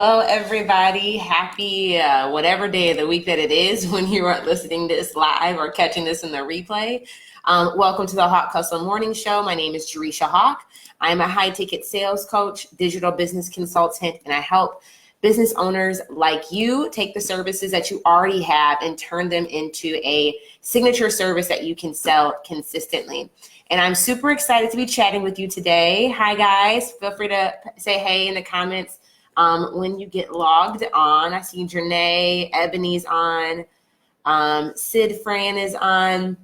Hello, everybody. Happy whatever day of the week that it is when you are listening to this live or catching this in the replay. Welcome to the Hawk Hustle Morning Show. My name is Jerisha Hawk. I'm a high-ticket sales coach, digital business consultant, and I help business owners like you take the services that you already have and turn them into a signature service that you can sell consistently. And I'm super excited to be chatting with you today. Hi, guys. Feel free to say hey in the comments. When you get logged on. I see Janae, Ebony's on, Sid Fran is on.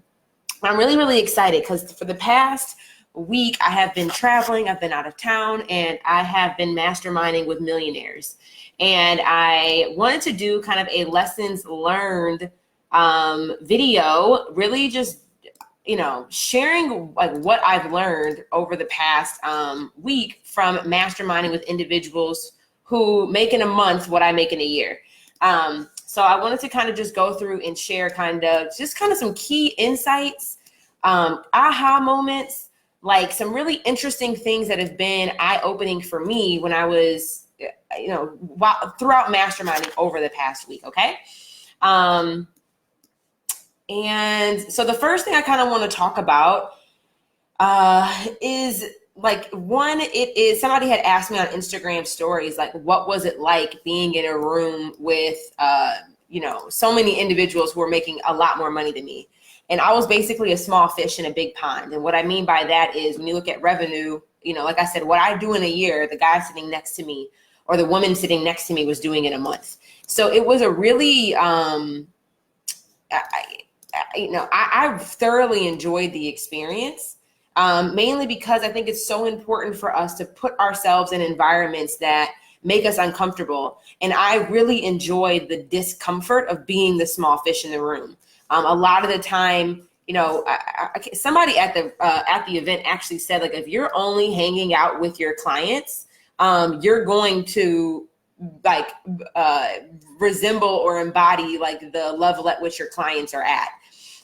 I'm really, really excited because for the past week, I have been traveling, I've been out of town, and I have been masterminding with millionaires. And I wanted to do kind of a lessons learned video, really just sharing like what I've learned over the past week from masterminding with individuals who make in a month what I make in a year. So I wanted to kind of just go through and share kind of some key insights, aha moments, like some really interesting things that have been eye-opening for me when I was, throughout masterminding over the past week, okay? And so the first thing I kind of want to talk about is it is somebody had asked me on Instagram stories, like, what was it like being in a room with, so many individuals who were making a lot more money than me. And I was basically a small fish in a big pond. And what I mean by that is when you look at revenue, like I said, what I do in a year, the guy sitting next to me or the woman sitting next to me was doing in a month. So it was a really, I thoroughly enjoyed the experience. Mainly because I think it's so important for us to put ourselves in environments that make us uncomfortable. And I really enjoyed the discomfort of being the small fish in the room. A lot of the time, somebody at the event actually said, like, if you're only hanging out with your clients, you're going to resemble or embody like the level at which your clients are at.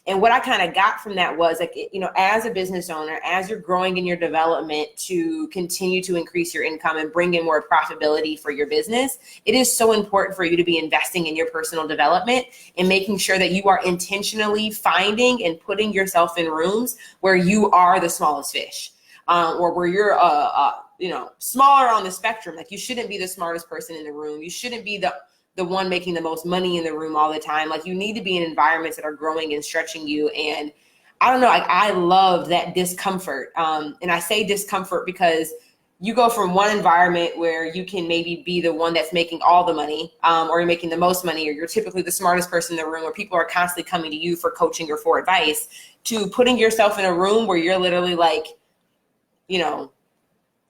And what I kind of got from that was as a business owner, as you're growing in your development to continue to increase your income and bring in more profitability for your business, it is so important for you to be investing in your personal development and making sure that you are intentionally finding and putting yourself in rooms where you are the smallest fish, or where you're smaller on the spectrum. Like, you shouldn't be the smartest person in the room. You shouldn't be the one making the most money in the room all the time. Like, you need to be in environments that are growing and stretching you. And I don't know, I love that discomfort. And I say discomfort because you go from one environment where you can maybe be the one that's making all the money, or you're making the most money, or you're typically the smartest person in the room, where people are constantly coming to you for coaching or for advice, to putting yourself in a room where you're literally like,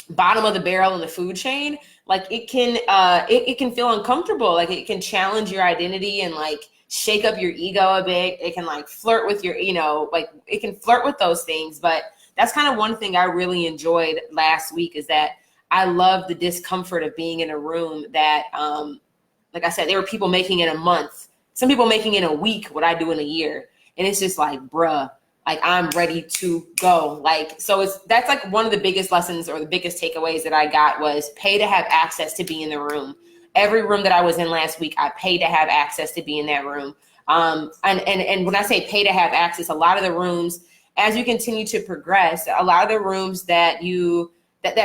bottom of the barrel in the food chain. Like, it can feel uncomfortable. Like, it can challenge your identity and like shake up your ego a bit. It can like flirt with your, it can flirt with those things. But that's kind of one thing I really enjoyed last week, is that I love the discomfort of being in a room that, like I said, there were people making in a month, some people making in a week what I do in a year. And it's just like, bruh, like, I'm ready to go. Like, so that's like one of the biggest lessons or the biggest takeaways that I got was pay to have access to be in the room. Every room that I was in last week, I paid to have access to be in that room. And when I say pay to have access, a lot of the rooms, as you continue to progress, a lot of the rooms that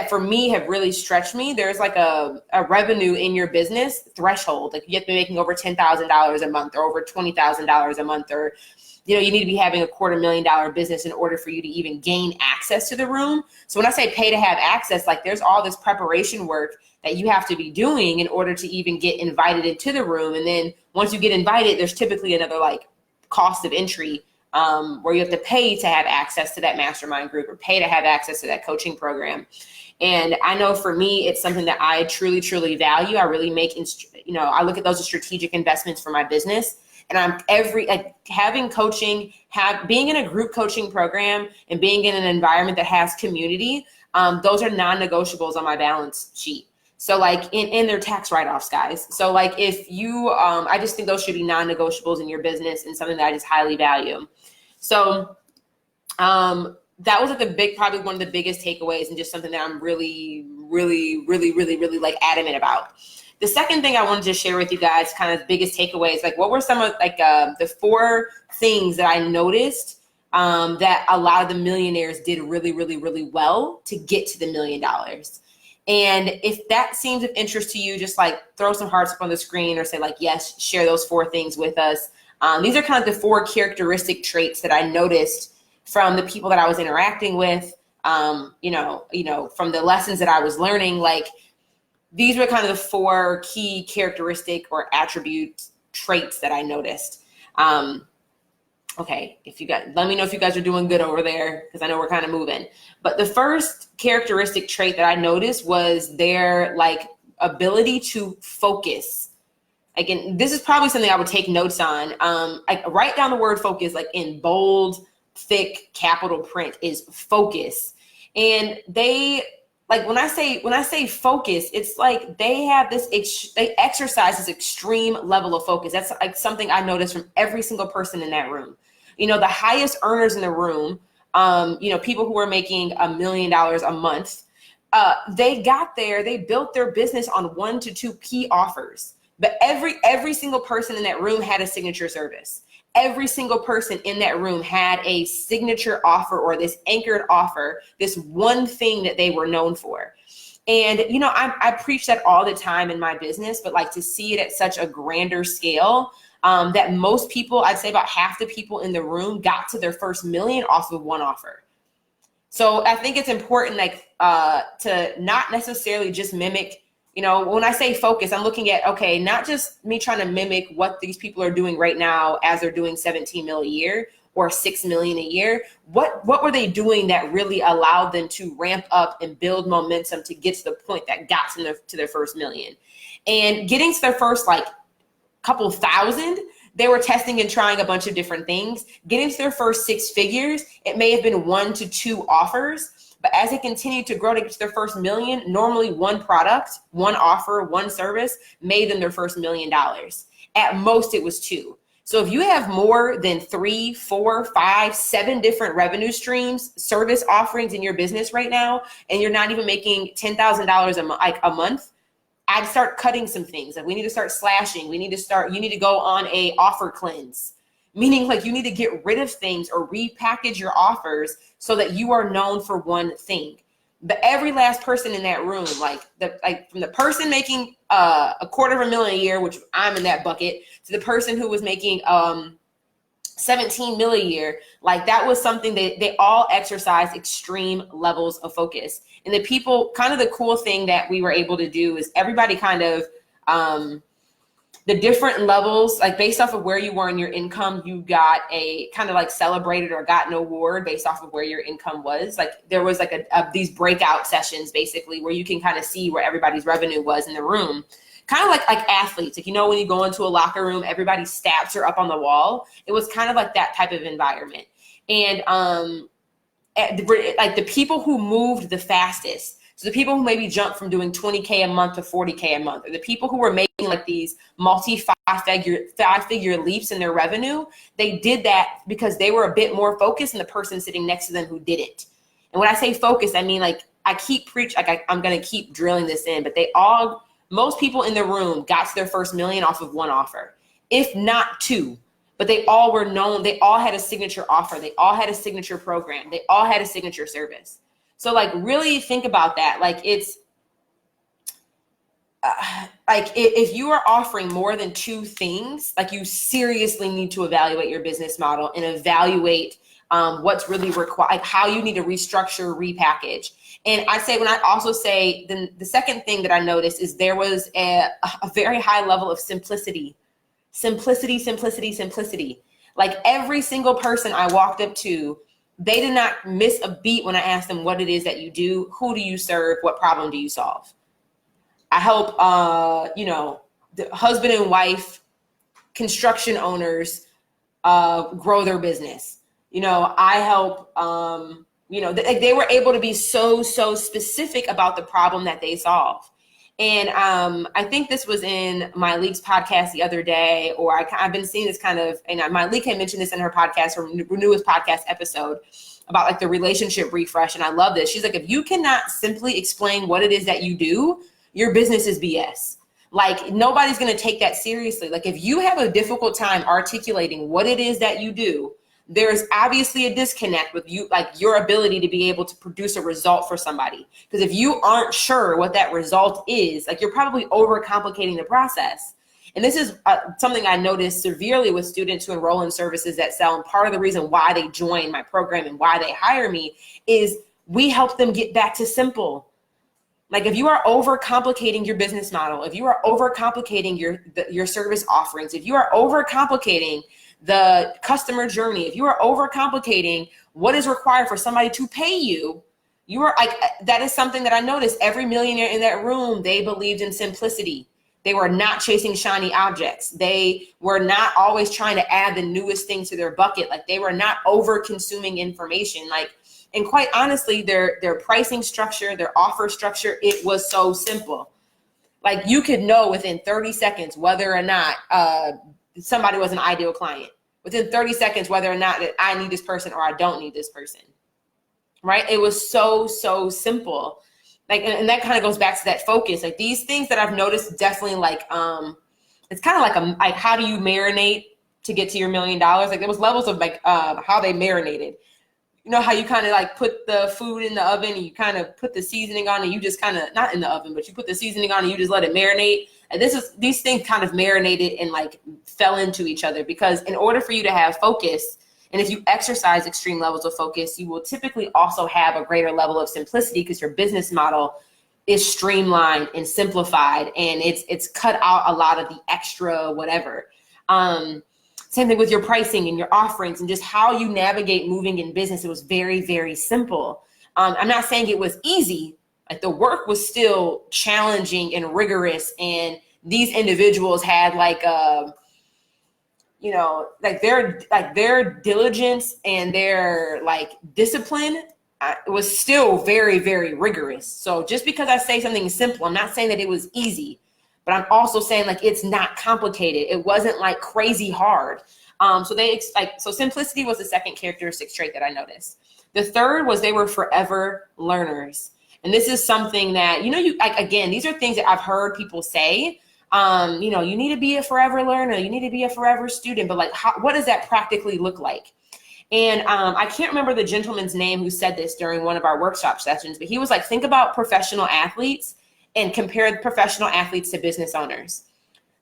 for me have really stretched me, there's like a revenue in your business threshold. Like, you have to be making over $10,000 a month or over $20,000 a month, or you need to be having a $250,000 business in order for you to even gain access to the room. So when I say pay to have access, like, there's all this preparation work that you have to be doing in order to even get invited into the room. And then once you get invited, there's typically another like cost of entry, where you have to pay to have access to that mastermind group or pay to have access to that coaching program. And I know for me, it's something that I truly, truly value. I really I look at those as strategic investments for my business. And I'm having coaching, being in a group coaching program and being in an environment that has community, those are non-negotiables on my balance sheet. So like, in their tax write-offs, guys. So like, if you, I just think those should be non-negotiables in your business and something that I just highly value. So that was like probably one of the biggest takeaways, and just something that I'm really, really, really, really, really like adamant about. The second thing I wanted to share with you guys, kind of the biggest takeaways, like what were some of like the 4 things that I noticed that a lot of the millionaires did really, really, really well to get to the $1 million. And if that seems of interest to you, just like throw some hearts up on the screen or say like, yes, share those 4 things with us. These are kind of the 4 characteristic traits that I noticed from the people that I was interacting with, you know, from the lessons that I was learning. Like, these were kind of the 4 key characteristic or attribute traits that I noticed. Okay, if you guys, let me know if you guys are doing good over there, because I know we're kind of moving. But the first characteristic trait that I noticed was their like ability to focus. Again, this is probably something I would take notes on. Like, write down the word focus, like in bold, thick, capital print, is focus. And they, like, when I say focus, it's like they have this, they exercise this extreme level of focus. That's like something I noticed from every single person in that room. You know, the highest earners in the room, you know, people who are making $1 million a month, they got there, they built their business on 1 to 2 key offers. But every single person in that room had a signature service. Every single person in that room had a signature offer or this anchored offer, this one thing that they were known for. And, you know, I preach that all the time in my business, but like to see it at such a grander scale, that most people, I'd say about half the people in the room got to their first million off of one offer. So I think it's important, like, to not necessarily just mimic. You know, when I say focus, I'm looking at, okay, not just me trying to mimic what these people are doing right now as they're doing 17 mil a year or 6 million a year. What were they doing that really allowed them to ramp up and build momentum to get to the point that got them to their first million? And getting to their first like couple thousand, they were testing and trying a bunch of different things. Getting to their first 6 figures, it may have been 1 to 2 offers. But as they continue to grow to get to their first million, normally one product, one offer, one service made them their first $1 million. At most, it was 2. So if you have more than 3, 4, 5, 7 different revenue streams, service offerings in your business right now, and you're not even making $10,000 a month, I'd start cutting some things. Like, we need to start slashing. You need to go on a offer cleanse. Meaning, like, you need to get rid of things or repackage your offers so that you are known for one thing. But every last person in that room, from the person making $250,000 a year, which I'm in that bucket, to the person who was making 17 mil a year, like, that was something that they all exercised extreme levels of focus. And the people, kind of the cool thing that we were able to do is everybody kind of the different levels, like based off of where you were in your income, you got a kind of like celebrated or got an award based off of where your income was. Like, there was like these breakout sessions basically where you can kind of see where everybody's revenue was in the room. Kind of like athletes. Like, you know, when you go into a locker room, everybody's stats are up on the wall. It was kind of like that type of environment. And like the people who moved the fastest, so the people who maybe jumped from doing 20K a month to 40K a month, or the people who were making like these five-figure leaps in their revenue, they did that because they were a bit more focused than the person sitting next to them who didn't. And when I say focus, I mean, like, I'm going to keep drilling this in, but most people in the room got to their first million off of one offer, if not 2. But they all were known. They all had a signature offer. They all had a signature program. They all had a signature service. So, like, really think about that. Like, it's like if you are offering more than 2 things, like, you seriously need to evaluate your business model and evaluate what's really required, like how you need to restructure, repackage. And I say, when I also say, then the second thing that I noticed is there was a very high level of simplicity. Like, every single person I walked up to, they did not miss a beat when I asked them what it is that you do, who do you serve, what problem do you solve. I help, the husband and wife, construction owners grow their business. You know, I help, they were able to be so specific about the problem that they solve. And I think this was in my League's podcast the other day, or I've been seeing this kind of, and my League had mentioned this in her podcast, her newest podcast episode, about like the relationship refresh. And I love this. She's like, if you cannot simply explain what it is that you do, your business is BS. Like nobody's going to take that seriously. Like if you have a difficult time articulating what it is that you do, there's obviously a disconnect with you, like your ability to be able to produce a result for somebody. Because if you aren't sure what that result is, like you're probably overcomplicating the process. And this is something I noticed severely with students who enroll in services that sell. And part of the reason why they join my program and why they hire me is we help them get back to simple. Like if you are overcomplicating your business model, if you are overcomplicating your service offerings, if you are overcomplicating the customer journey, if you are overcomplicating what is required for somebody to pay you, you are like, that is something that I noticed. Every millionaire in that room, they believed in simplicity. They were not chasing shiny objects. They were not always trying to add the newest thing to their bucket. Like they were not over consuming information. Like, and quite honestly, their pricing structure, their offer structure, it was so simple. Like you could know within 30 seconds whether or not somebody was an ideal client. Within 30 seconds whether or not that I need this person or I don't need this person. Right? It was so simple. Like, and that kind of goes back to that focus. Like these things that I've noticed definitely like, it's kind of like how do you marinate to get to your $1 million? Like there was levels of like how they marinated. You know how you kind of like put the food in the oven and you kind of put the seasoning on and you just kind of, not in the oven, but you put the seasoning on and you just let it marinate. And these things kind of marinated and like fell into each other, because in order for you to have focus, and if you exercise extreme levels of focus, you will typically also have a greater level of simplicity because your business model is streamlined and simplified, and it's cut out a lot of the extra whatever. Same thing with your pricing and your offerings and just how you navigate moving in business. It was very simple. I'm not saying it was easy. Like the work was still challenging and rigorous, and these individuals had like their diligence and their like discipline was still very rigorous. So just because I say something is simple, I'm not saying that it was easy, but I'm also saying like it's not complicated. It wasn't like crazy hard. So simplicity was the second characteristic trait that I noticed. The third was they were forever learners. And this is something that, again, these are things that I've heard people say. You need to be a forever learner. You need to be a forever student. But like, what does that practically look like? And I can't remember the gentleman's name who said this during one of our workshop sessions, but he was like, think about professional athletes and compare professional athletes to business owners.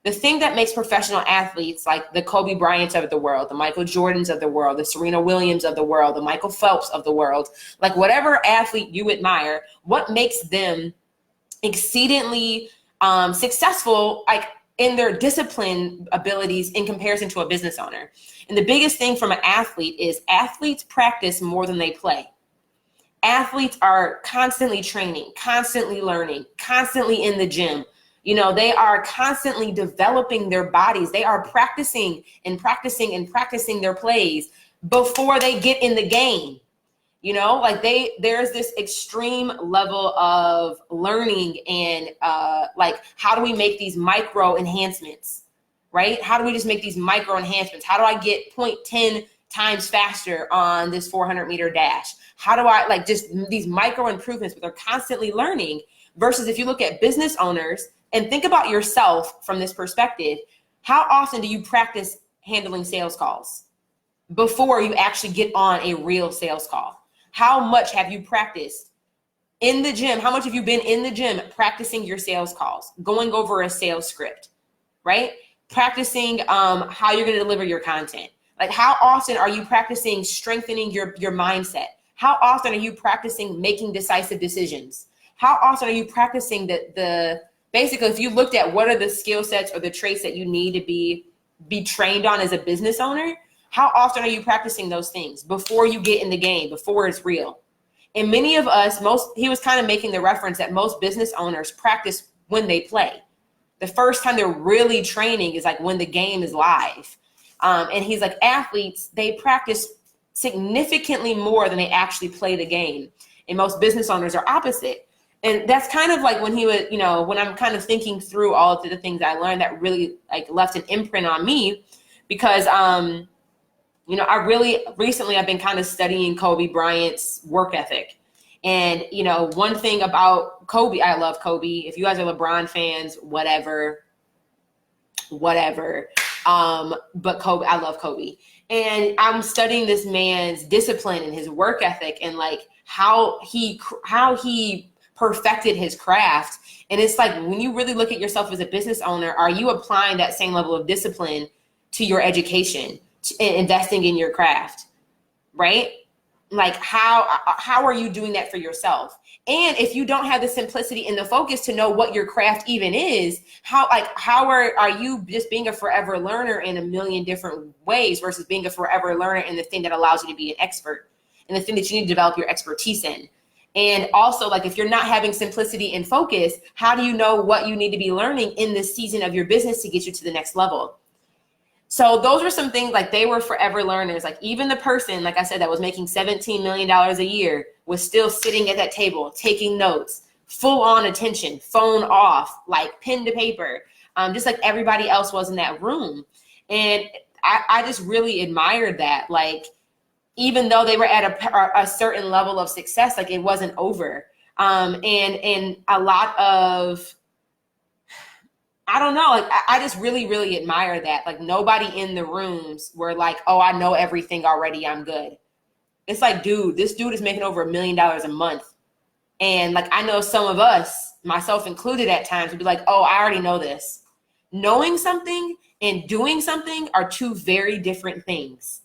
The thing that makes professional athletes like the Kobe Bryants of the world, the Michael Jordans of the world, the Serena Williams of the world, the Michael Phelps of the world, like whatever athlete you admire, what makes them exceedingly successful, like in their discipline abilities in comparison to a business owner. And the biggest thing from an athlete is athletes practice more than they play. Athletes are constantly training, constantly learning, constantly in the gym. They are constantly developing their bodies. They are practicing their plays before they get in the game. There's this extreme level of learning and how do we make these micro enhancements, right? How do we just make these micro enhancements? How do I get 0.10 times faster on this 400-meter dash? How do I just these micro improvements, but they're constantly learning, versus if you look at business owners and think about yourself from this perspective, how often do you practice handling sales calls before you actually get on a real sales call? How much have you practiced in the gym? How much have you been in the gym practicing your sales calls, going over a sales script, right? Practicing how you're going to deliver your content. Like how often are you practicing strengthening your mindset? How often are you practicing making decisive decisions? How often are you practicing basically, if you looked at what are the skill sets or the traits that you need to be trained on as a business owner, how often are you practicing those things before you get in the game, before it's real? And many of us, he was kind of making the reference that most business owners practice when they play. The first time they're really training is like when the game is live. And he's like, athletes, they practice significantly more than they actually play the game. And most business owners are opposite. And that's kind of like when he was, when I'm kind of thinking through all of the things I learned that really like left an imprint on me, because, I really recently I've been kind of studying Kobe Bryant's work ethic. And, one thing about Kobe, I love Kobe. If you guys are LeBron fans, whatever, whatever. But Kobe, I love Kobe. And I'm studying this man's discipline and his work ethic and like how he perfected his craft. And it's like, when you really look at yourself as a business owner, are you applying that same level of discipline to your education, to investing in your craft, right? Like how are you doing that for yourself? And if you don't have the simplicity and the focus to know what your craft even is, how are you just being a forever learner in a million different ways versus being a forever learner in the thing that allows you to be an expert and the thing that you need to develop your expertise in? And also, like, if you're not having simplicity and focus, how do you know what you need to be learning in this season of your business to get you to the next level? So those were some things, like, they were forever learners. Like, even the person, like I said, that was making $17 million a year was still sitting at that table, taking notes, full on attention, phone off, like pen to paper, just like everybody else was in that room. And I just really admired that. Like, even though they were at a certain level of success, like, it wasn't over. And a lot of, I don't know, like, I just really, really admire that. Like, nobody in the rooms were like, oh, I know everything already, I'm good. It's like, dude, this dude is making over $1 million a month. And like, I know some of us, myself included at times, would be like, oh, I already know this. Knowing something and doing something are two very different things.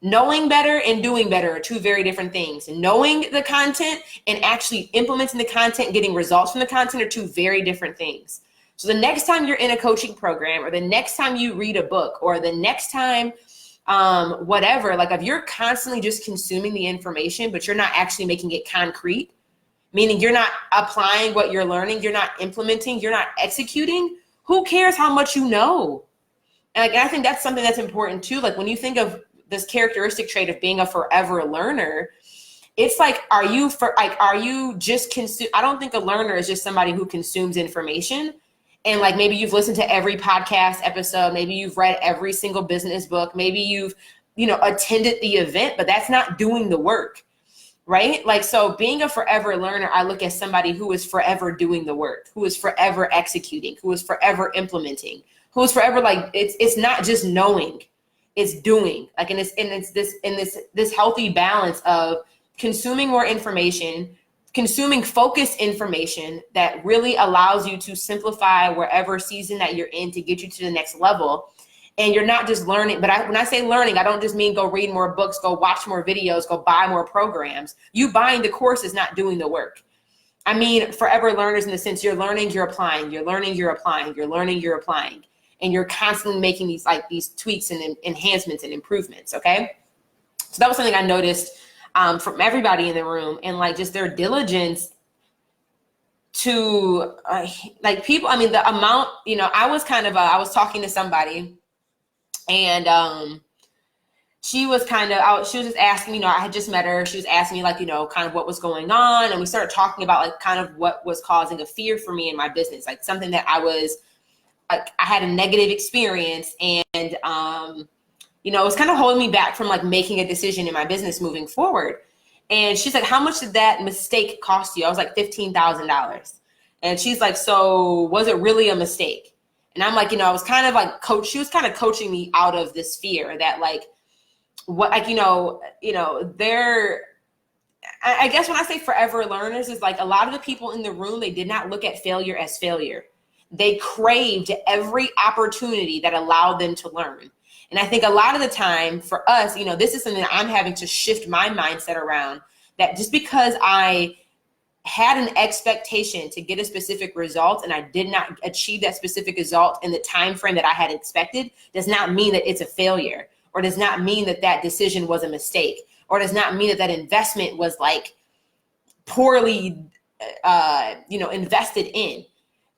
Knowing better and doing better are two very different things. Knowing the content and actually implementing the content and getting results from the content are two very different things. So the next time you're in a coaching program, or the next time you read a book, or the next time whatever, like, if you're constantly just consuming the information, but you're not actually making it concrete, meaning you're not applying what you're learning, you're not implementing, you're not executing, who cares how much you know? And like, I think that's something that's important too. Like, when you think of this characteristic trait of being a forever learner, it's like, are you just consume? I don't think a learner is just somebody who consumes information. And like, maybe you've listened to every podcast episode, maybe you've read every single business book, maybe you've, attended the event, but that's not doing the work, right? Like, so being a forever learner, I look at somebody who is forever doing the work, who is forever executing, who is forever implementing, who is forever, like, it's not just knowing, it's doing. Like, and it's this healthy balance of consuming more information, consuming focused information that really allows you to simplify wherever season that you're in to get you to the next level. And you're not just learning, but when I say learning, I don't just mean go read more books, go watch more videos, go buy more programs. You buying the course is not doing the work. I mean, forever learners in the sense you're learning, you're applying, you're learning, you're applying, you're learning, you're applying. And you're constantly making these tweaks and enhancements and improvements, okay? So that was something I noticed from everybody in the room, and like, just their diligence to like, people. I mean, the amount, I was talking to somebody, and she was just asking, I had just met her. She was asking me, like, kind of what was going on. And we started talking about, like, kind of what was causing a fear for me in my business, like something that I had a negative experience, and it was kind of holding me back from, like, making a decision in my business moving forward. And she's like, how much did that mistake cost you? I was like, $15,000. And she's like, so was it really a mistake? And I'm like, I was kind of like she was kind of coaching me out of this fear that, like, what, like, I guess when I say forever learners, is like, a lot of the people in the room, they did not look at failure as failure. They craved every opportunity that allowed them to learn. And I think a lot of the time for us, this is something that I'm having to shift my mindset around, that just because I had an expectation to get a specific result and I did not achieve that specific result in the time frame that I had expected, does not mean that it's a failure, or does not mean that that decision was a mistake, or does not mean that that investment was, like, poorly, invested in.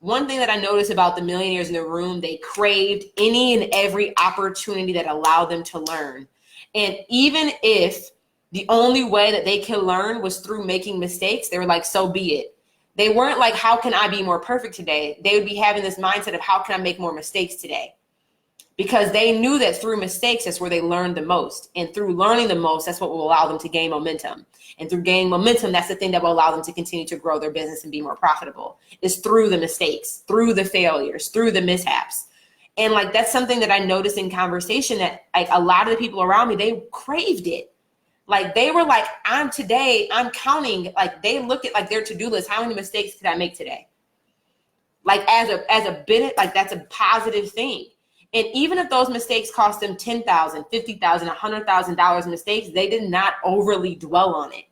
One thing that I noticed about the millionaires in the room, they craved any and every opportunity that allowed them to learn. And even if the only way that they could learn was through making mistakes, they were like, so be it. They weren't like, how can I be more perfect today? They would be having this mindset of, how can I make more mistakes today? Because they knew that through mistakes, that's where they learned the most. And through learning the most, that's what will allow them to gain momentum. And through gaining momentum, that's the thing that will allow them to continue to grow their business and be more profitable, is through the mistakes, through the failures, through the mishaps. And like, that's something that I noticed in conversation, that like a lot of the people around me, they craved it. Like they were like, I'm counting, like they look at like their to-do list. How many mistakes did I make today? Like as a bit, like that's a positive thing. And even if those mistakes cost them $10,000, $50,000, $100,000 mistakes, they did not overly dwell on it.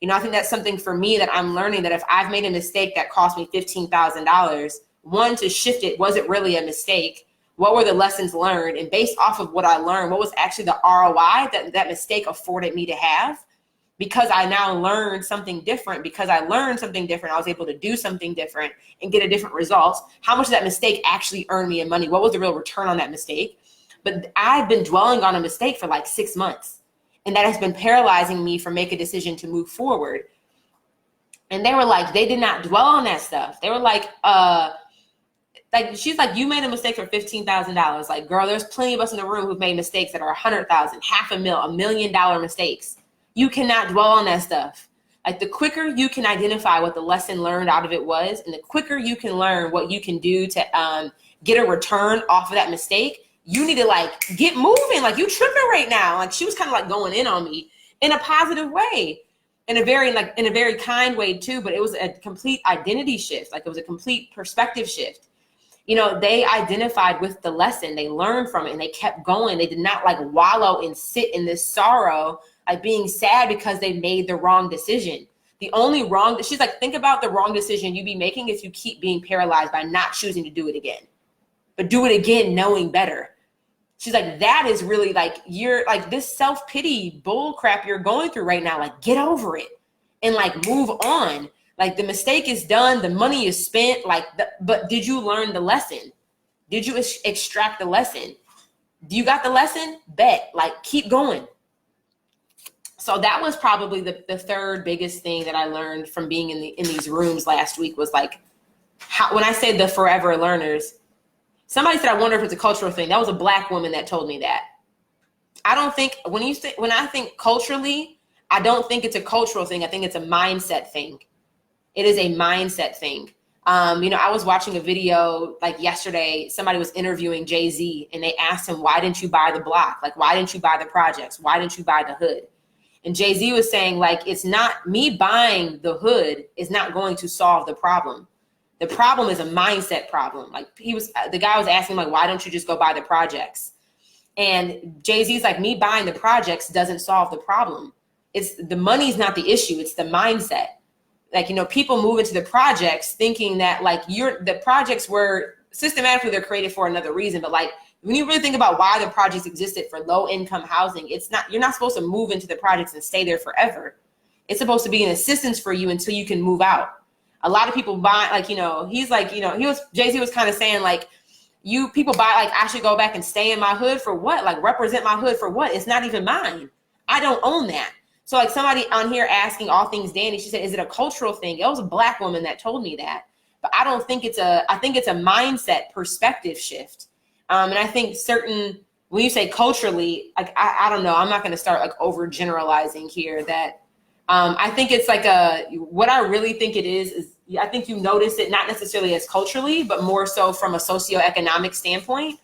You know, I think that's something for me that I'm learning, that if I've made a mistake that cost me $15,000, one, to shift it, was it really a mistake? What were the lessons learned? And based off of what I learned, what was actually the ROI that mistake afforded me to have? Because I now learned something different. Because I learned something different, I was able to do something different and get a different result. How much did that mistake actually earn me in money? What was the real return on that mistake? But I've been dwelling on a mistake for like 6 months. And that has been paralyzing me from making a decision to move forward. And they were like, they did not dwell on that stuff. They were like, she's like, you made a mistake for $15,000. Like, girl, there's plenty of us in the room who've made mistakes that are 100,000, $500,000, $1 million mistakes. You cannot dwell on that stuff. Like, the quicker you can identify what the lesson learned out of it was, and the quicker you can learn what you can do to get a return off of that mistake, you need to like get moving. Like, you tripping right now. Like, she was kind of like going in on me in a positive way, in a very kind way too. But it was a complete identity shift. Like, it was a complete perspective shift. You know, they identified with the lesson, they learned from it, and they kept going. They did not like wallow and sit in this sorrow, like being sad because they made the wrong decision. She's like, think about the wrong decision you be making if you keep being paralyzed by not choosing to do it again, but do it again knowing better. She's like, that is really like, you're like, this self-pity bull crap you're going through right now, like get over it and like move on. Like, the mistake is done, the money is spent, but did you learn the lesson? Did you extract the lesson? Do you got the lesson? Bet, like, keep going. So that was probably the third biggest thing that I learned from being in these rooms last week, was like, when I said the forever learners, somebody said, I wonder if it's a cultural thing. That was a Black woman that told me that. I don't think, when I think culturally, I don't think it's a cultural thing. I think it's a mindset thing. It is a mindset thing. You know, I was watching a video like yesterday. Somebody was interviewing Jay-Z, and they asked him, why didn't you buy the block? Like, why didn't you buy the projects? Why didn't you buy the hood? And Jay-Z was saying, like, it's not me buying the hood is not going to solve the problem. The problem is a mindset problem. Like, the guy was asking, like, why don't you just go buy the projects? And Jay-Z's like, me buying the projects doesn't solve the problem. It's the money's not the issue. It's the mindset. Like, you know, people move into the projects thinking that like the projects were systematically, they're created for another reason. But like, when you really think about why the projects existed for low income housing, you're not supposed to move into the projects and stay there forever. It's supposed to be an assistance for you until you can move out. A lot of people buy, like, you know, he's like, you know, Jay-Z was kind of saying like, people buy, like, I should go back and stay in my hood for what? Like, represent my hood for what? It's not even mine. I don't own that. So like, somebody on here asking All Things Danny, she said, is it a cultural thing? It was a Black woman that told me that, but I think it's a mindset perspective shift. And I think when you say culturally, like, I don't know, I'm not going to start like overgeneralizing here that, I think it's like what I really think it is I think you notice it not necessarily as culturally, but more so from a socioeconomic standpoint.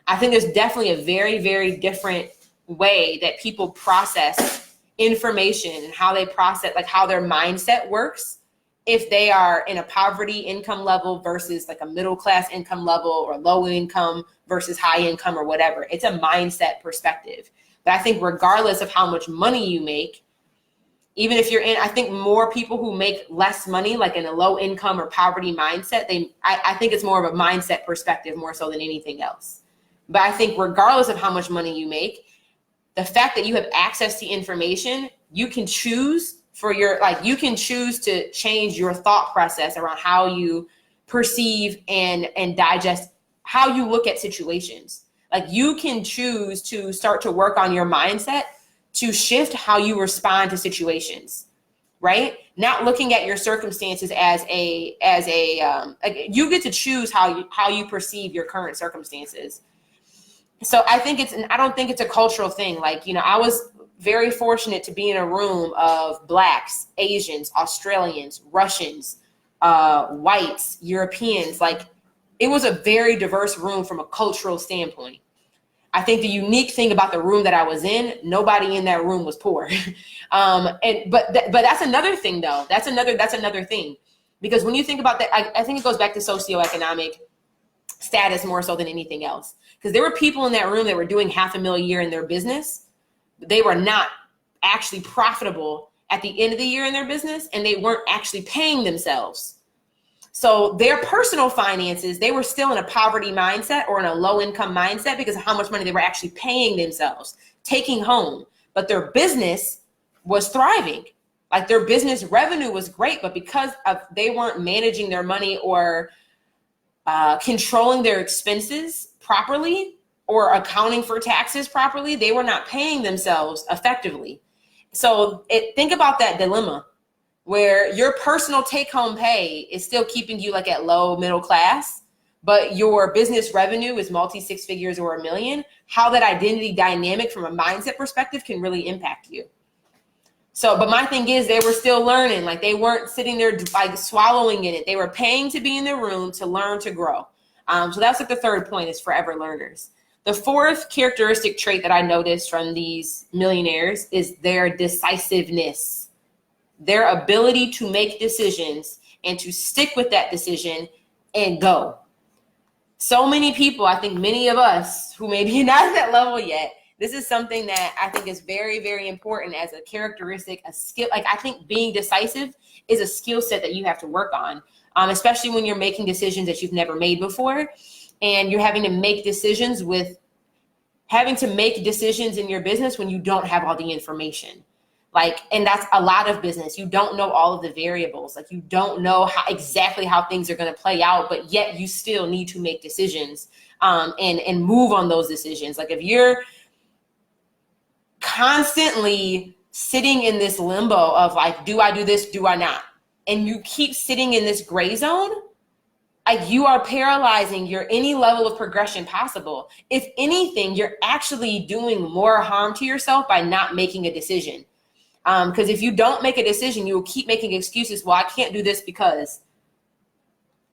I think there's definitely a very, very different way that people process information and how they process, like how their mindset works, if they are in a poverty income level versus like a middle class income level, or low income versus high income, or whatever. It's a mindset perspective. But I think regardless of how much money you make, even if I think more people who make less money, like in a low income or poverty mindset, I think it's more of a mindset perspective more so than anything else. But I think regardless of how much money you make, the fact that you have access to information, you can choose you can choose to change your thought process around how you perceive and digest, how you look at situations. Like, you can choose to start to work on your mindset to shift how you respond to situations, right? Not looking at your circumstances as you get to choose how you perceive your current circumstances. So I don't think it's a cultural thing. Like, you know, I was very fortunate to be in a room of Blacks, Asians, Australians, Russians, whites, Europeans. Like, it was a very diverse room from a cultural standpoint. I think the unique thing about the room that I was in, nobody in that room was poor. But that's another thing though. That's another thing. Because when you think about that, I think it goes back to socioeconomic status more so than anything else. Because there were people in that room that were doing $500,000 a year in their business. They were not actually profitable at the end of the year in their business, and they weren't actually paying themselves. So their personal finances, they were still in a poverty mindset or in a low income mindset because of how much money they were actually paying themselves, taking home. But their business was thriving. Like their business revenue was great, but because of they weren't managing their money or controlling their expenses properly or accounting for taxes properly, they were not paying themselves effectively. So think about that dilemma where your personal take-home pay is still keeping you like at low middle class, but your business revenue is multi-six figures or $1 million. How that identity dynamic from a mindset perspective can really impact you. So, but my thing is they were still learning. Like they weren't sitting there like swallowing in it. They were paying to be in the room to learn, to grow. So that's like the third point is forever learners. The fourth characteristic trait that I noticed from these millionaires is their decisiveness. Their ability to make decisions and to stick with that decision and go. So many people, I think many of us who maybe not at that level yet, this is something that I think is very, very important as a characteristic, a skill. Like I think being decisive is a skill set that you have to work on, especially when you're making decisions that you've never made before. And you're having to make decisions in your business when you don't have all the information. Like, and that's a lot of business. You don't know all of the variables. Like you don't know exactly how things are going to play out, but yet you still need to make decisions and move on those decisions. Like if you're constantly sitting in this limbo of like, do I do this? Do I not? And you keep sitting in this gray zone, like you are paralyzing your any level of progression possible. If anything, you're actually doing more harm to yourself by not making a decision. Because if you don't make a decision, you will keep making excuses. Well, I can't do this because.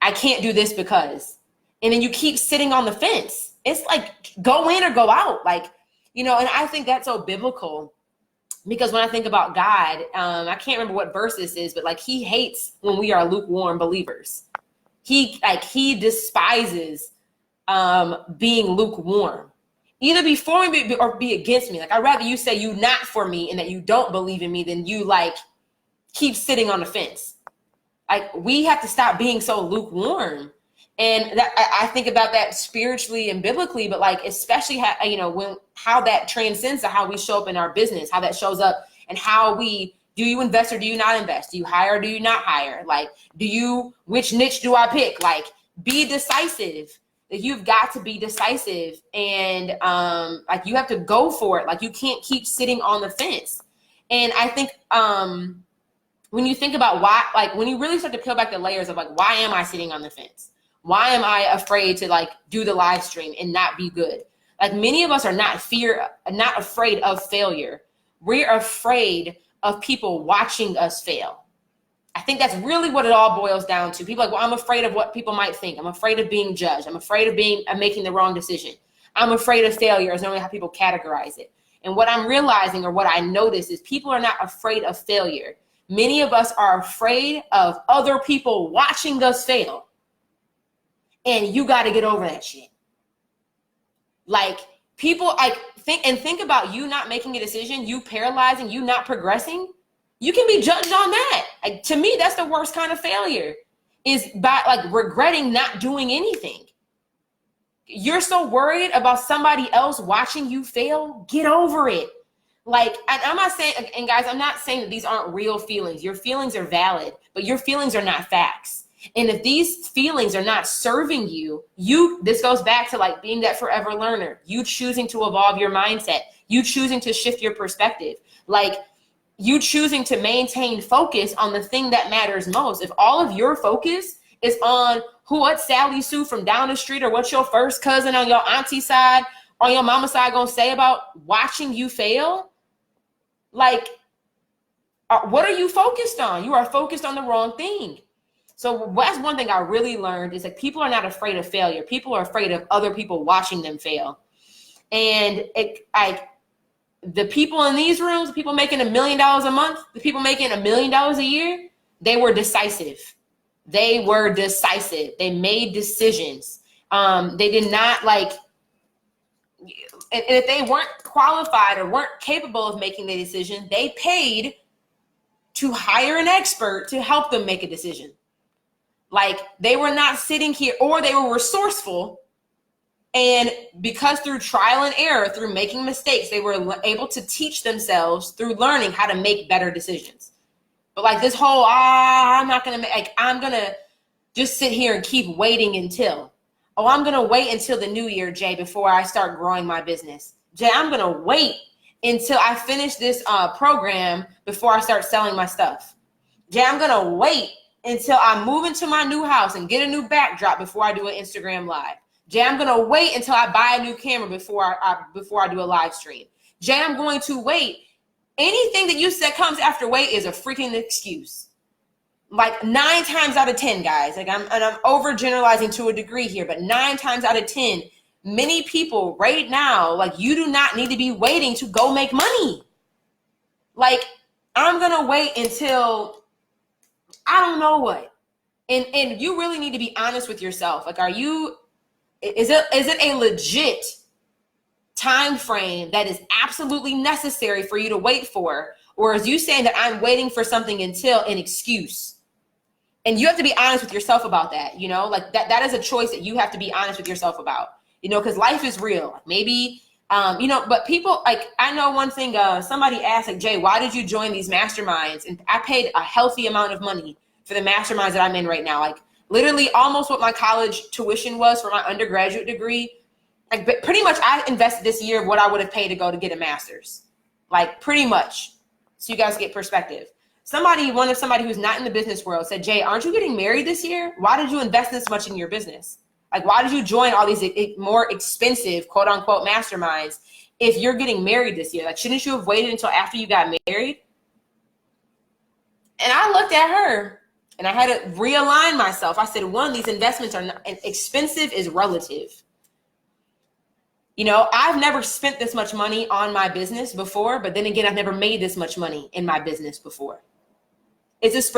I can't do this because. And then you keep sitting on the fence. It's like go in or go out. Like, and I think that's so biblical because when I think about God, I can't remember what verse this is, but like he hates when we are lukewarm believers. He despises being lukewarm. Either be for me or be against me. Like I'd rather you say you not for me and that you don't believe in me than you like keep sitting on the fence. Like we have to stop being so lukewarm. And that, I think about that spiritually and biblically, but like especially how that transcends to how we show up in our business, how that shows up and how do you invest or do you not invest? Do you hire or do you not hire? Like which niche do I pick? Like be decisive. You've got to be decisive and like you have to go for it. Like you can't keep sitting on the fence. And I think when you think about why, like when you really start to peel back the layers of like, why am I sitting on the fence? Why am I afraid to like do the live stream and not be good? Like many of us are not afraid of failure. We're afraid of people watching us fail. I think that's really what it all boils down to. People are like, well, I'm afraid of what people might think. I'm afraid of being judged. I'm afraid of making the wrong decision. I'm afraid of failure is normally how people categorize it. And what I'm realizing or what I notice is people are not afraid of failure. Many of us are afraid of other people watching us fail. And you got to get over that shit. Like people think about you not making a decision, you paralyzing, you not progressing. You can be judged on that. Like, to me, that's the worst kind of failure is by like regretting not doing anything. You're so worried about somebody else watching you fail. Get over it. Like, I'm not saying, and guys, I'm not saying that these aren't real feelings. Your feelings are valid, but your feelings are not facts. And if these feelings are not serving you, this goes back to like being that forever learner, you choosing to evolve your mindset, you choosing to shift your perspective. Like, you choosing to maintain focus on the thing that matters most. If all of your focus is on what Sally Sue from down the street or what your first cousin on your auntie side or your mama side gonna say about watching you fail, like, what are you focused on? You are focused on the wrong thing. So that's one thing I really learned is like people are not afraid of failure. People are afraid of other people watching them fail. And the people in these rooms, the people making $1 million a month, the people making $1 million a year, they were decisive. They were decisive. They made decisions. They did not and if they weren't qualified or weren't capable of making the decision, they paid to hire an expert to help them make a decision. Like they were not sitting here, or they were resourceful. And because through trial and error, through making mistakes, they were able to teach themselves through learning how to make better decisions. But like this whole, I'm going to just sit here and keep waiting until, I'm going to wait until the new year, Jay, before I start growing my business. Jay, I'm going to wait until I finish this program before I start selling my stuff. Jay, I'm going to wait until I move into my new house and get a new backdrop before I do an Instagram live. Jay, I'm going to wait until I buy a new camera before I do a live stream. Jay, I'm going to wait. Anything that you said comes after wait is a freaking excuse. Like 9 times out of 10, guys, I'm overgeneralizing to a degree here, but 9 times out of 10, many people right now, like you do not need to be waiting to go make money. Like I'm going to wait until I don't know what. And you really need to be honest with yourself. Like, is it a legit time frame that is absolutely necessary for you to wait for? Or is you saying that I'm waiting for something until an excuse? And you have to be honest with yourself about that, like that is a choice that you have to be honest with yourself about, because life is real. Maybe, but people, like, I know one thing, somebody asked, like, Jay, why did you join these masterminds? And I paid a healthy amount of money for the masterminds that I'm in right now. Like literally almost what my college tuition was for my undergraduate degree. Like pretty much I invested this year of what I would have paid to go to get a master's, like pretty much. So you guys get perspective. Somebody who's not in the business world said, Jay, aren't you getting married this year? Why did you invest this much in your business? Like, why did you join all these more expensive, quote unquote, masterminds if you're getting married this year? Like, shouldn't you have waited until after you got married? And I looked at her and I had to realign myself. I said, one, these investments are not, and expensive is relative. I've never spent this much money on my business before, but then again, I've never made this much money in my business before. It's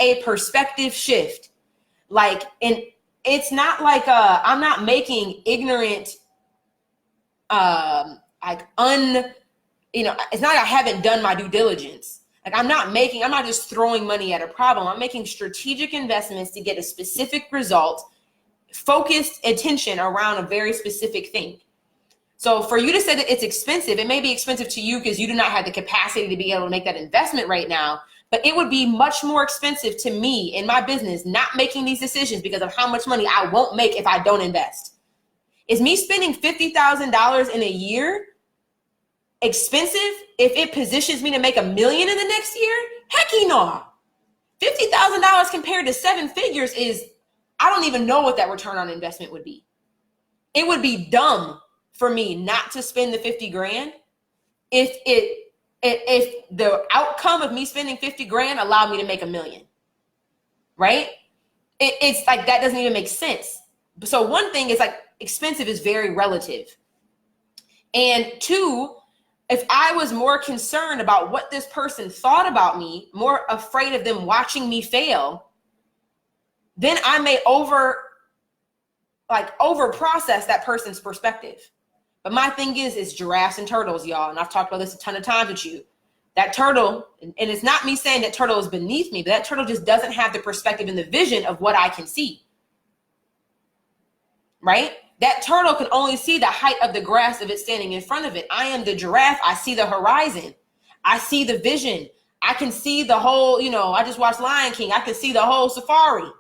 a perspective shift. Like, and it's not like I'm not making ignorant, it's not like I haven't done my due diligence. Like I'm not just throwing money at a problem. I'm making strategic investments to get a specific result, focused attention around a very specific thing. So for you to say that it's expensive, it may be expensive to you because you do not have the capacity to be able to make that investment right now, but it would be much more expensive to me in my business not making these decisions because of how much money I won't make if I don't invest. Is me spending $50,000 in a year expensive if it positions me to make $1 million in the next year? Hecky no. $50,000 compared to 7 figures is, I don't even know what that return on investment would be. It would be dumb for me not to spend the 50 grand if the outcome of me spending 50 grand allowed me to make $1 million, right? It's like, that doesn't even make sense. So one thing is like expensive is very relative. And 2, if I was more concerned about what this person thought about me, more afraid of them watching me fail, then I may over process that person's perspective. But my thing is giraffes and turtles, y'all. And I've talked about this a ton of times with you. That turtle, and it's not me saying that turtle is beneath me, but that turtle just doesn't have the perspective and the vision of what I can see. Right? That turtle can only see the height of the grass of it standing in front of it. I am the giraffe. I see the horizon. I see the vision. I can see the whole, I just watched Lion King. I can see the whole safari.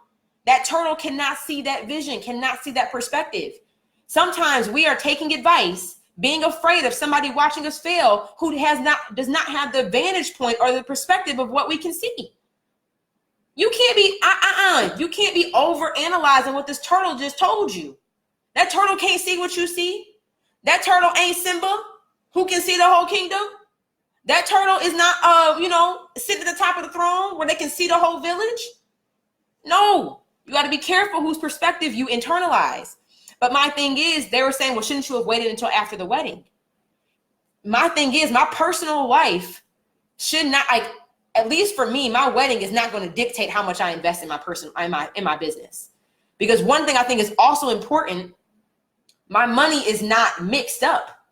That turtle cannot see that vision, cannot see that perspective. Sometimes we are taking advice, being afraid of somebody watching us fail who does not have the vantage point or the perspective of what we can see. You can't be over analyzing what this turtle just told you. That turtle can't see what you see. That turtle ain't Simba, who can see the whole kingdom. That turtle is not, sitting at the top of the throne where they can see the whole village. No, you got to be careful whose perspective you internalize. But my thing is, they were saying, well, shouldn't you have waited until after the wedding? My thing is, my personal life should not, like, at least for me, my wedding is not going to dictate how much I invest in my business. Because one thing I think is also important, my money is not mixed up,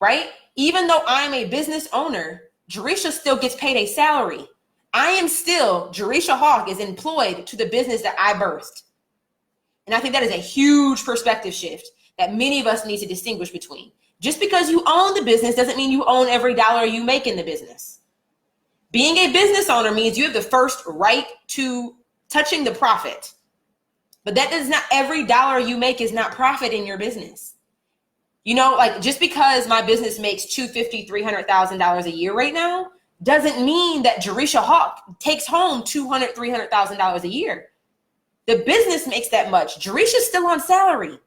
right? Even though I'm a business owner, Jerisha still gets paid a salary. I am still, Jerisha Hawk is employed to the business that I birthed. And I think that is a huge perspective shift that many of us need to distinguish between. Just because you own the business doesn't mean you own every dollar you make in the business. Being a business owner means you have the first right to touching the profit. But that does not, every dollar you make is not profit in your business. You know, like, just because my business makes $250,000, $300,000 a year right now doesn't mean that Jerisha Hawk takes home $200,000, $300,000 a year. The business makes that much. Jerisha's still on salary.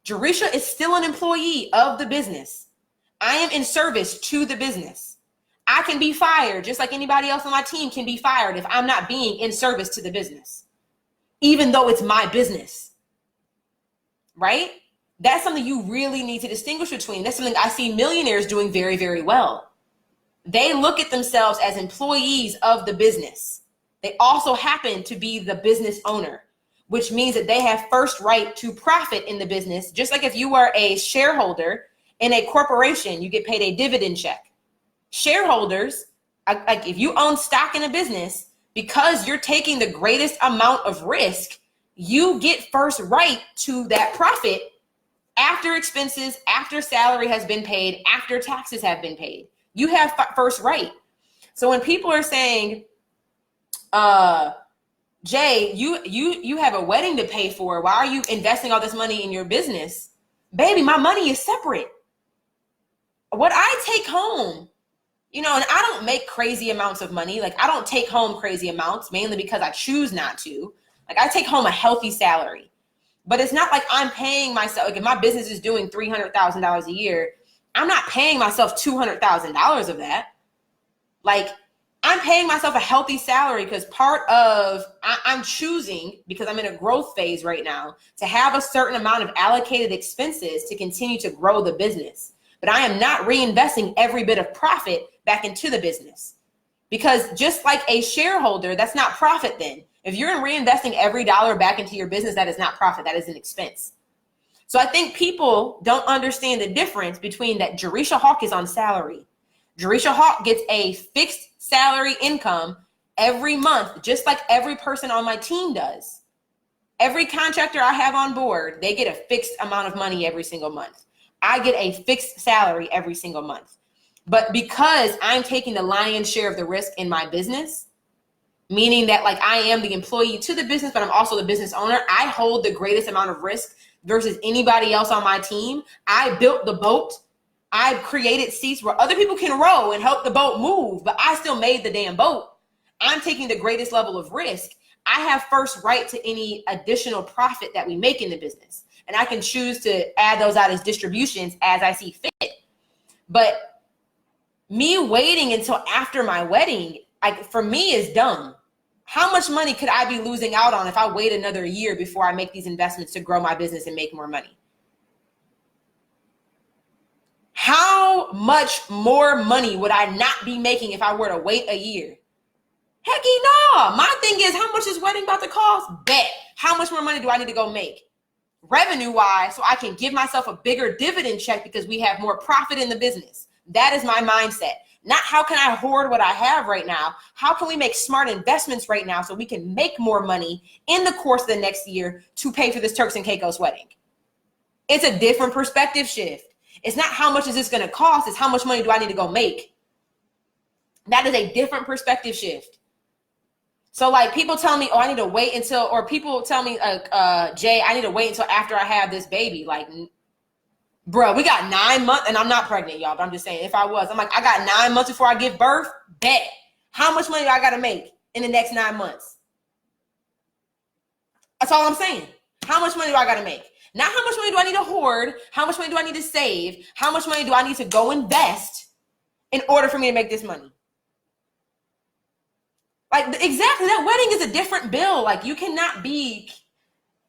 Jerisha is still an employee of the business. I am in service to the business. I can be fired just like anybody else on my team can be fired if I'm not being in service to the business, even though it's my business, right? That's something you really need to distinguish between. That's something I see millionaires doing very, very well. They look at themselves as employees of the business. They also happen to be the business owner, which means that they have first right to profit in the business. Just like if you are a shareholder in a corporation, you get paid a dividend check. Shareholders, like if you own stock in a business, because you're taking the greatest amount of risk, you get first right to that profit after expenses, after salary has been paid, after taxes have been paid. You have first right. So when people are saying, Jay, you have a wedding to pay for, why are you investing all this money in your business? Baby, my money is separate. What I take home, you know, and I don't make crazy amounts of money. Like, I don't take home crazy amounts, mainly because I choose not to. Like, I take home a healthy salary. But it's not like I'm paying myself, like if my business is doing $300,000 a year, I'm not paying myself $200,000 of that. Like, I'm paying myself a healthy salary because part of, I'm choosing, because I'm in a growth phase right now, to have a certain amount of allocated expenses to continue to grow the business. But I am not reinvesting every bit of profit back into the business. Because just like a shareholder, that's not profit then. If you're reinvesting every dollar back into your business, that is not profit, that is an expense. So I think people don't understand the difference between that. Jerisha Hawk is on salary. Jerisha Hawk gets a fixed salary income every month, just like every person on my team does. Every contractor I have on board, they get a fixed amount of money every single month. I get a fixed salary every single month. But because I'm taking the lion's share of the risk in my business, meaning that like I am the employee to the business, but I'm also the business owner, I hold the greatest amount of risk versus anybody else on my team. I built the boat. I created seats where other people can row and help the boat move, but I still made the damn boat. I'm taking the greatest level of risk. I have first right to any additional profit that we make in the business. And I can choose to add those out as distributions as I see fit. But me waiting until after my wedding, for me, is dumb. How much money could I be losing out on if I wait another year before I make these investments to grow my business and make more money? How much more money would I not be making if I were to wait a year? Hecky no. My thing is, how much is wedding about to cost? Bet. How much more money do I need to go make? Revenue-wise, so I can give myself a bigger dividend check because we have more profit in the business. That is my mindset. Not how can I hoard what I have right now? How can we make smart investments right now so we can make more money in the course of the next year to pay for this Turks and Caicos wedding? It's a different perspective shift. It's not how much is this going to cost, it's how much money do I need to go make. That is a different perspective shift. So like people tell me, oh, I need to wait until, or people tell me, Jay, I need to wait until after I have this baby. Like, bro, we got 9 months, and I'm not pregnant, y'all, but I'm just saying, if I was, I'm like, I got 9 months before I give birth, bet. How much money do I got to make in the next 9 months? That's all I'm saying. How much money do I got to make? Not how much money do I need to hoard? How much money do I need to save? How much money do I need to go invest in order for me to make this money? Like, exactly, that wedding is a different bill. Like, you cannot be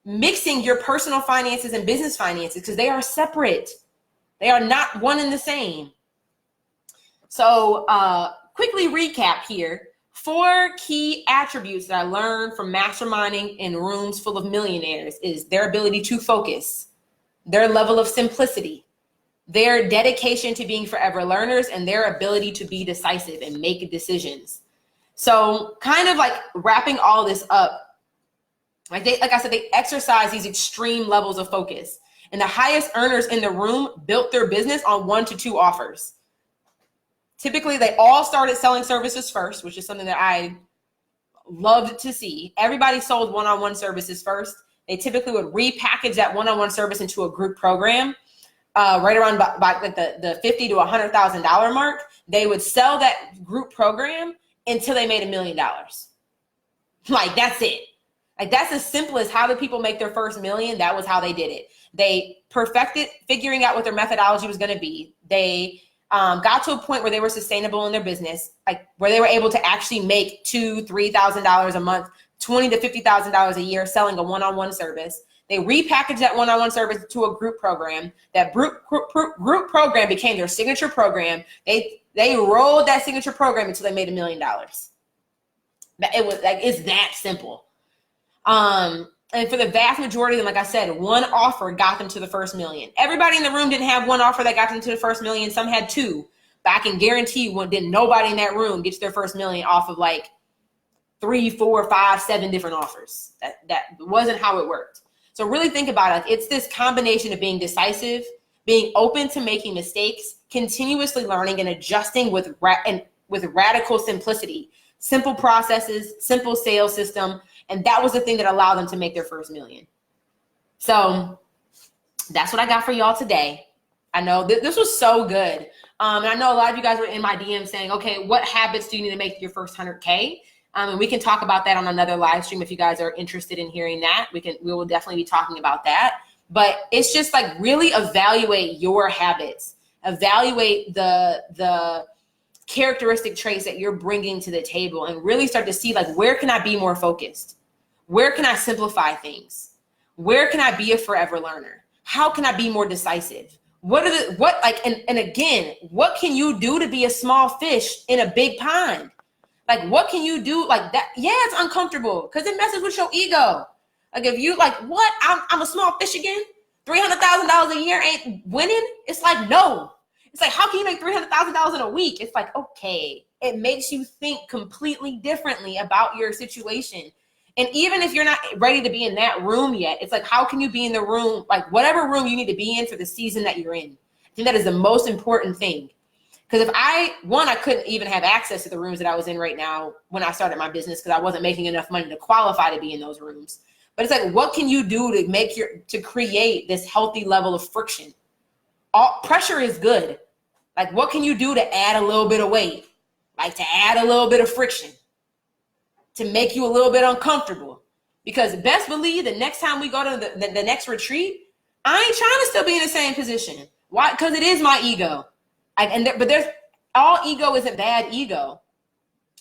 mixing your personal finances and business finances because they are separate. They are not one and the same. So quickly recap here. 4 key attributes that I learned from masterminding in rooms full of millionaires is their ability to focus, their level of simplicity, their dedication to being forever learners, and their ability to be decisive and make decisions. So kind of like wrapping all this up, like I said, they exercise these extreme levels of focus. And the highest earners in the room built their business on 1 to 2 offers. Typically, they all started selling services first, which is something that I loved to see. Everybody sold one-on-one services first. They typically would repackage that one-on-one service into a group program. Right around by like the $50,000 to $100,000 mark, they would sell that group program until they made $1 million. Like, that's it. Like, that's as simple as how do people make their first million. That was how they did it. They perfected figuring out what their methodology was going to be. They got to a point where they were sustainable in their business, like where they were able to actually make $2,000 to $3,000 a month, $20,000 to $50,000 a year selling a one-on-one service. They repackaged that one-on-one service to a group program. That group program became their signature program. They rolled that signature program until they made $1 million. It was like, it's that simple. And for the vast majority of them, like I said, 1 offer got them to the first million. Everybody in the room didn't have 1 offer that got them to the first million. Some had 2. But I can guarantee you, didn't nobody in that room get to their first million off of like 3, 4, 5, 7 different offers. That wasn't how it worked. So really think about it. Like, it's this combination of being decisive, being open to making mistakes, continuously learning and adjusting with radical simplicity, simple processes, simple sales system. And that was the thing that allowed them to make their first million. So that's what I got for y'all today. I know this was so good. And I know a lot of you guys were in my DM saying, okay, what habits do you need to make your first 100K? And we can talk about that on another live stream if you guys are interested in hearing that. We will definitely be talking about that. But it's just like really evaluate your habits. Evaluate the characteristic traits that you're bringing to the table and really start to see, like, where can I be more focused? Where can I simplify things? Where can I be a forever learner? How can I be more decisive? And again, what can you do to be a small fish in a big pond? Like, what can you do like that? Yeah, it's uncomfortable because it messes with your ego. Like, if you like, what? I'm a small fish again? $300,000 a year ain't winning? It's like, no. It's like, how can you make $300,000 in a week? It's like, okay, it makes you think completely differently about your situation. And even if you're not ready to be in that room yet, it's like, how can you be in the room, like whatever room you need to be in for the season that you're in? I think that is the most important thing. Because if I couldn't even have access to the rooms that I was in right now when I started my business because I wasn't making enough money to qualify to be in those rooms. But it's like, what can you do to create this healthy level of friction? All pressure is good. Like, what can you do to add a little bit of weight? Like, to add a little bit of friction, to make you a little bit uncomfortable. Because best believe the next time we go to the next retreat, I ain't trying to still be in the same position. Why? Because it is my ego. But there's all ego isn't bad ego.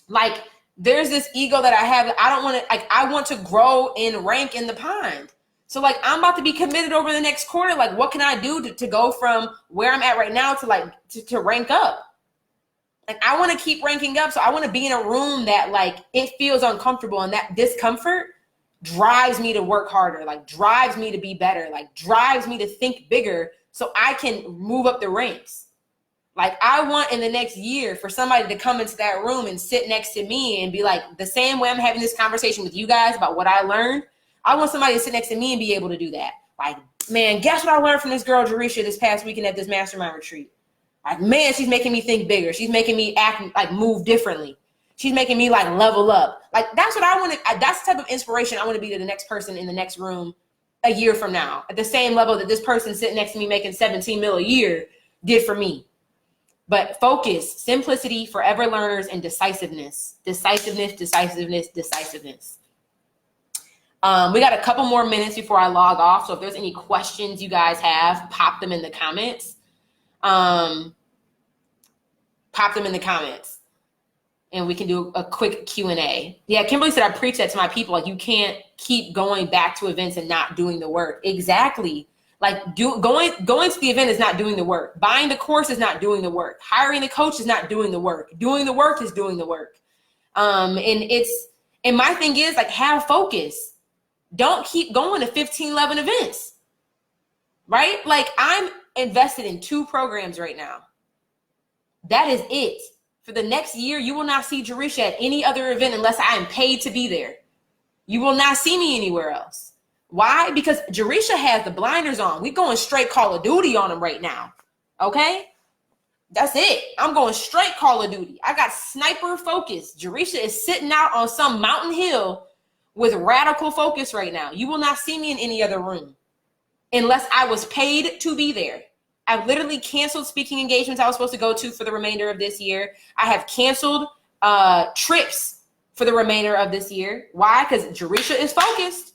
Like, there's this ego that I have. I don't want to, like, I want to grow in rank in the pond. So like, I'm about to be committed over the next quarter. Like, what can I do to go from where I'm at right now to like, to rank up? Like, I want to keep ranking up. So I want to be in a room that like, it feels uncomfortable, and that discomfort drives me to work harder, like drives me to be better, like drives me to think bigger so I can move up the ranks. Like, I want in the next year for somebody to come into that room and sit next to me and be like, the same way I'm having this conversation with you guys about what I learned, I want somebody to sit next to me and be able to do that. Like, man, guess what I learned from this girl, Jerisha, this past weekend at this mastermind retreat? Like, man, she's making me think bigger. She's making me act, like, move differently. She's making me like level up. Like, that's what I want to, that's the type of inspiration I want to be to the next person in the next room a year from now, at the same level that this person sitting next to me making 17 mil a year did for me. But focus, simplicity, forever learners, and decisiveness. Decisiveness. We got a couple more minutes before I log off. So if there's any questions you guys have, pop them in the comments. and we can do a quick Q&A. Yeah, Kimberly said, I preach that to my people. Like, you can't keep going back to events and not doing the work. Exactly. Like, going to the event is not doing the work. Buying the course is not doing the work. Hiring the coach is not doing the work. Doing the work is doing the work. And my thing is, like, have focus. Don't keep going to 15, 11 events, right? Like, I'm invested in 2 programs right now. That is it. For the next year, you will not see Jerusha at any other event unless I am paid to be there. You will not see me anywhere else. Why? Because Jerusha has the blinders on. We're going straight Call of Duty on him right now. Okay? That's it. I'm going straight Call of Duty. I got sniper focus. Jerusha is sitting out on some mountain hill with radical focus right now. You will not see me in any other room unless I was paid to be there. I've literally canceled speaking engagements I was supposed to go to for the remainder of this year. I have canceled trips for the remainder of this year. Why? Because Jerusha is focused.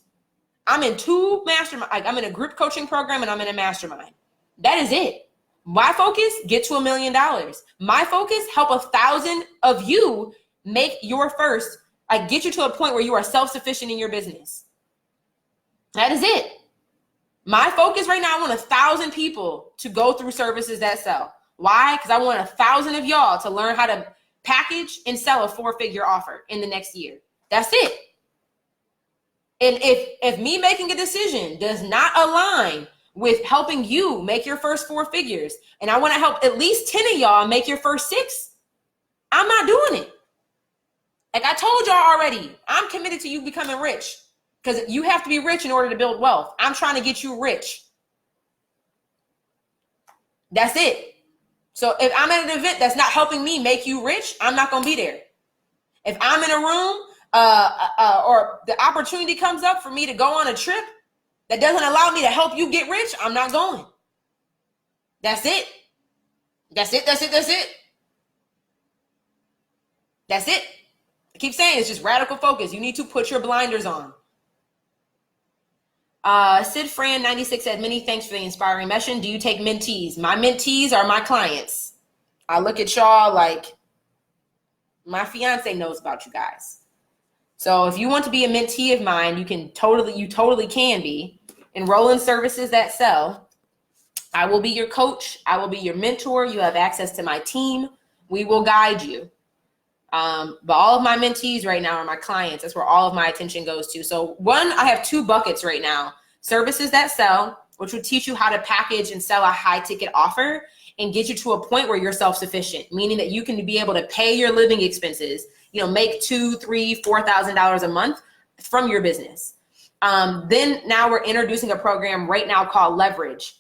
I'm in 2 mastermind. I'm in a group coaching program and I'm in a mastermind. That is it. My focus, get to $1 million. My focus, help 1,000 of you make your first, get you to a point where you are self-sufficient in your business. That is it. My focus right now, I want 1,000 people to go through services that sell. Why? Because I want 1,000 of y'all to learn how to package and sell a 4-figure offer in the next year. That's it. And if me making a decision does not align with helping you make your first 4 figures, and I want to help at least 10 of y'all make your first 6, I'm not doing it. Like I told y'all already, I'm committed to you becoming rich. Because you have to be rich in order to build wealth. I'm trying to get you rich. That's it. So if I'm at an event that's not helping me make you rich, I'm not going to be there. If I'm in a room or the opportunity comes up for me to go on a trip that doesn't allow me to help you get rich, I'm not going. That's it. That's it. That's it. That's it. That's it. I keep saying it's just radical focus. You need to put your blinders on. Sid Fran 96 said, many thanks for the inspiring mission. Do you take mentees? My mentees are my clients. I look at y'all like my fiance knows about you guys. So if you want to be a mentee of mine, you totally can be. Enroll in services that sell. I will be your coach. I will be your mentor. You have access to my team. We will guide you. But all of my mentees right now are my clients. That's where all of my attention goes to. So I have 2 buckets right now. Services that sell, which would teach you how to package and sell a high ticket offer and get you to a point where you're self-sufficient, meaning that you can be able to pay your living expenses, make $2,000, $3,000, $4,000 a month from your business. Then now we're introducing a program right now called Leverage.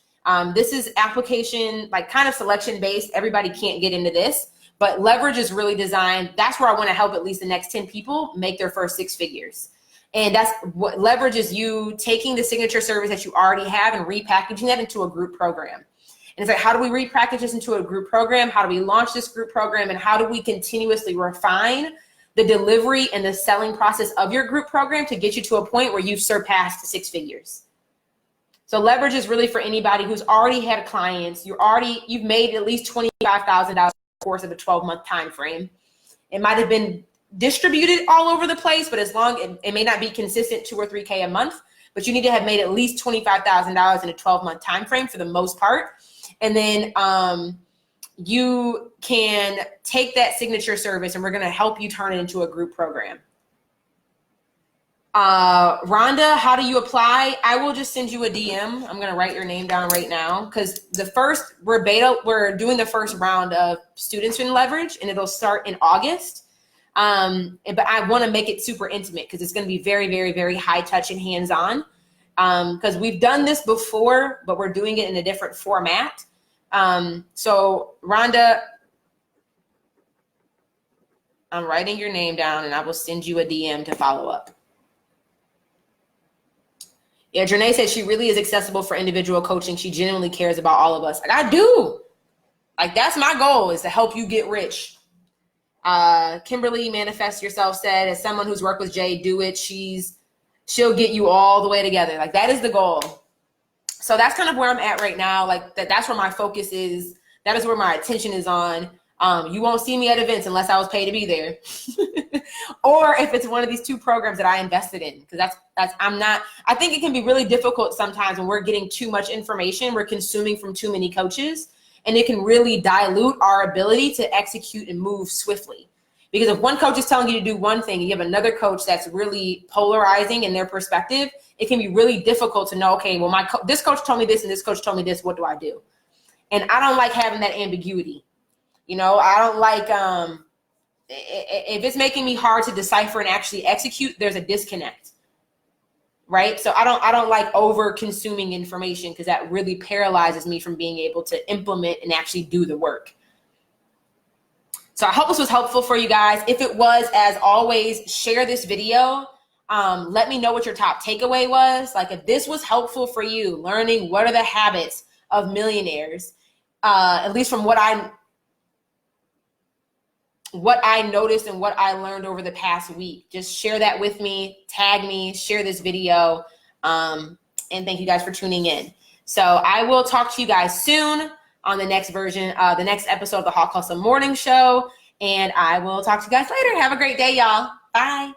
This is application, kind of selection based. Everybody can't get into this. But Leverage is really designed. That's where I want to help at least the next 10 people make their first 6 figures. And that's what Leverage is, you taking the signature service that you already have and repackaging that into a group program. And it's like, how do we repackage this into a group program? How do we launch this group program? And how do we continuously refine the delivery and the selling process of your group program to get you to a point where you've surpassed 6 figures? So Leverage is really for anybody who's already had clients. You've made at least $25,000 course of a 12-month time frame. It might have been distributed all over the place, but it may not be consistent 2 or 3K a month, but you need to have made at least $25,000 in a 12-month time frame for the most part. And then you can take that signature service and we're going to help you turn it into a group program. Rhonda, how do you apply? I will just send you a DM. I'm going to write your name down right now because we're doing the first round of students in Leverage and it'll start in August. But I want to make it super intimate because it's going to be very, very, very high touch and hands-on. Because we've done this before, but we're doing it in a different format. So Rhonda, I'm writing your name down and I will send you a DM to follow up. Yeah, Janae said she really is accessible for individual coaching. She genuinely cares about all of us. Like I do. That's my goal, is to help you get rich. Kimberly Manifest Yourself said, as someone who's worked with Jay, do it. She'll get you all the way together. That is the goal. So that's kind of where I'm at right now. That's where my focus is. That is where my attention is on. You won't see me at events unless I was paid to be there. Or if it's one of these 2 programs that I invested in, because I think it can be really difficult sometimes when we're getting too much information, we're consuming from too many coaches, and it can really dilute our ability to execute and move swiftly. Because if one coach is telling you to do one thing and you have another coach that's really polarizing in their perspective, it can be really difficult to know, okay, well, this coach told me this and this coach told me this, what do I do? And I don't like having that ambiguity. I don't like, if it's making me hard to decipher and actually execute, there's a disconnect, right? So I don't like over consuming information, because that really paralyzes me from being able to implement and actually do the work. So I hope this was helpful for you guys. If it was, as always, share this video. Let me know what your top takeaway was. Like, if this was helpful for you, learning what are the habits of millionaires, at least from what I noticed and what I learned over the past week, just share that with me, tag me, share this video. And thank you guys for tuning in. So I will talk to you guys soon on the next version, the next episode of the Hawk Hustle Morning Show. And I will talk to you guys later. Have a great day, y'all. Bye.